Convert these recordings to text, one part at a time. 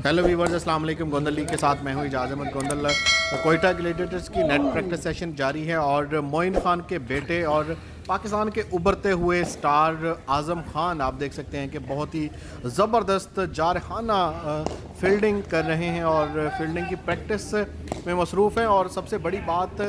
Hello viewers, अस्सलाम वालेकुम। Gondal league के साथ मैं हूं इजाज़ अहमद गोंदल। कोयटा ग्लैडिएटर्स की नेट प्रैक्टिस सेशन जारी है और मोइन खान के बेटे और पाकिस्तान के उभरते हुए स्टार आज़म खान आप देख सकते हैं कि बहुत ही ज़बरदस्त जारहाना फील्डिंग कर रहे हैं और फील्डिंग की प्रैक्टिस में मसरूफ़ हैं। और सबसे बड़ी बात,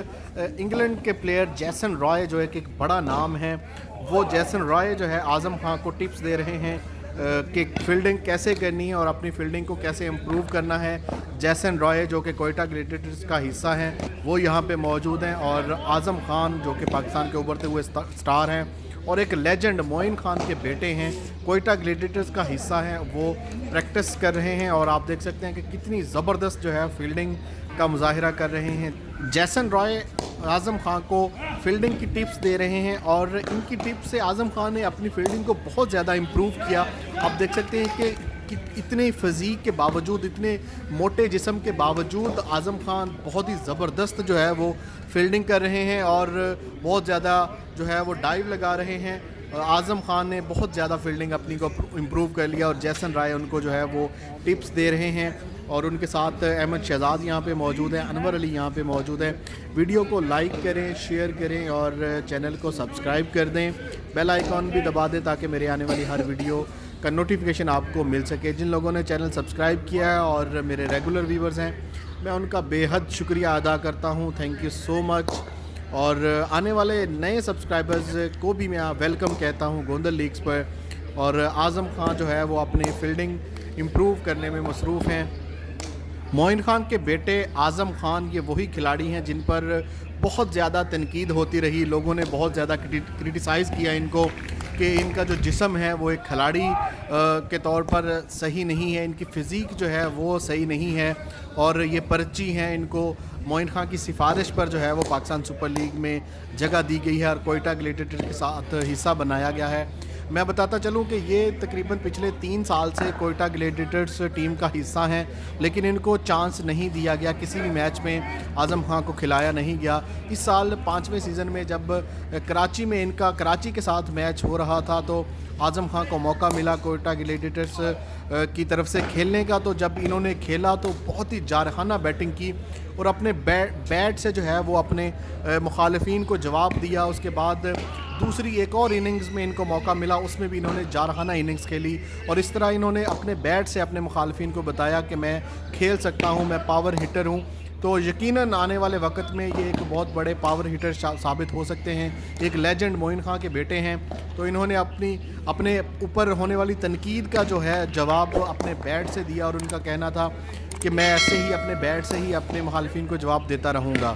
इंग्लैंड के प्लेयर जैसन रॉय जो है कि एक बड़ा नाम है, वो जैसन रॉय जो है आज़म खान को टिप्स दे रहे हैं कि फील्डिंग कैसे करनी है और अपनी फील्डिंग को कैसे इम्प्रूव करना है। जैसन रॉय जो कि कोयटा ग्लैडिएटर्स का हिस्सा हैं वो यहाँ पे मौजूद हैं और आज़म खान जो कि पाकिस्तान के उभरते हुए स्टार हैं और एक लेजेंड मोइन खान के बेटे हैं, कोयटा ग्लैडिएटर्स का हिस्सा हैं, वो प्रैक्टिस कर रहे हैं। और आप देख सकते हैं कि कितनी ज़बरदस्त जो है फील्डिंग का मुजाहिरा कर रहे हैं। जैसन रॉय आज़म खान को फील्डिंग की टिप्स दे रहे हैं और इनकी टिप्स से आज़म खान ने अपनी फील्डिंग को बहुत ज़्यादा इम्प्रूव किया। आप देख सकते हैं कि इतने फिज़ीक के बावजूद, इतने मोटे जिस्म के बावजूद आज़म खान बहुत ही ज़बरदस्त जो है वो फील्डिंग कर रहे हैं और बहुत ज़्यादा जो है वो डाइव लगा रहे हैं। आज़म खान ने बहुत ज़्यादा फील्डिंग अपनी को इम्प्रूव कर लिया और जैसन राय उनको जो है वो टिप्स दे रहे हैं। और उनके साथ अहमद शहजाद यहाँ पे मौजूद हैं, अनवर अली यहाँ पे मौजूद हैं। वीडियो को लाइक करें, शेयर करें और चैनल को सब्सक्राइब कर दें, बेल आइकॉन भी दबा दें ताकि मेरे आने वाली हर वीडियो का नोटिफिकेशन आपको मिल सके। जिन लोगों ने चैनल सब्सक्राइब किया है और मेरे रेगुलर व्यूवर्स हैं, मैं उनका बेहद शुक्रिया अदा करता हूँ। Thank you so much. और आने वाले नए सब्सक्राइबर्स को भी मैं वेलकम कहता हूँ गोंदल लीग्स पर। और आज़म खान जो है वो अपनी फील्डिंग इम्प्रूव करने में मसरूफ़ हैं। मोइन खान के बेटे आज़म खान ये वही खिलाड़ी हैं जिन पर बहुत ज़्यादा तनकीद होती रही, लोगों ने बहुत ज़्यादा क्रिटिसाइज़ किया इनको कि इनका जो जिस्म है वो एक खिलाड़ी के तौर पर सही नहीं है, इनकी फ़िज़ीक जो है वो सही नहीं है और ये पर्ची हैं। इनको मोइन खान की सिफारिश पर जो है वो पाकिस्तान सुपर लीग में जगह दी गई है और कोयटा ग्लैडिएटर्स के साथ हिस्सा बनाया गया है। मैं बताता चलूं कि ये तकरीबन पिछले 3 साल से कोयटा ग्लैडिएटर्स टीम का हिस्सा हैं, लेकिन इनको चांस नहीं दिया गया, किसी भी मैच में आज़म खान को खिलाया नहीं गया। इस साल 5वें सीज़न में जब कराची में इनका कराची के साथ मैच हो रहा था तो आज़म खान को मौका मिला कोयटा ग्लैडिएटर्स की तरफ से खेलने का। तो जब इन्होंने खेला तो बहुत ही जारहाना बैटिंग की और अपने बैट से जो है वो अपने मुखालिफिन को जवाब दिया। उसके बाद दूसरी एक और इनिंग्स में इनको मौका मिला, उसमें भी इन्होंने जारहाना इनिंग्स खेली और इस तरह इन्होंने अपने बैट से अपने मुखालिफिन को बताया कि मैं खेल सकता हूँ, मैं पावर हिटर हूँ। तो यकीनन आने वाले वक्त में ये एक बहुत बड़े पावर हिटर साबित हो सकते हैं। एक लेजेंड मोइन खान के बेटे हैं, तो इन्होंने अपने ऊपर होने वाली तनकीद का जो है जवाब अपने बैट से दिया और उनका कहना था कि मैं ऐसे ही अपने बैट से ही अपने मुखालिफिन को जवाब देता रहूँगा।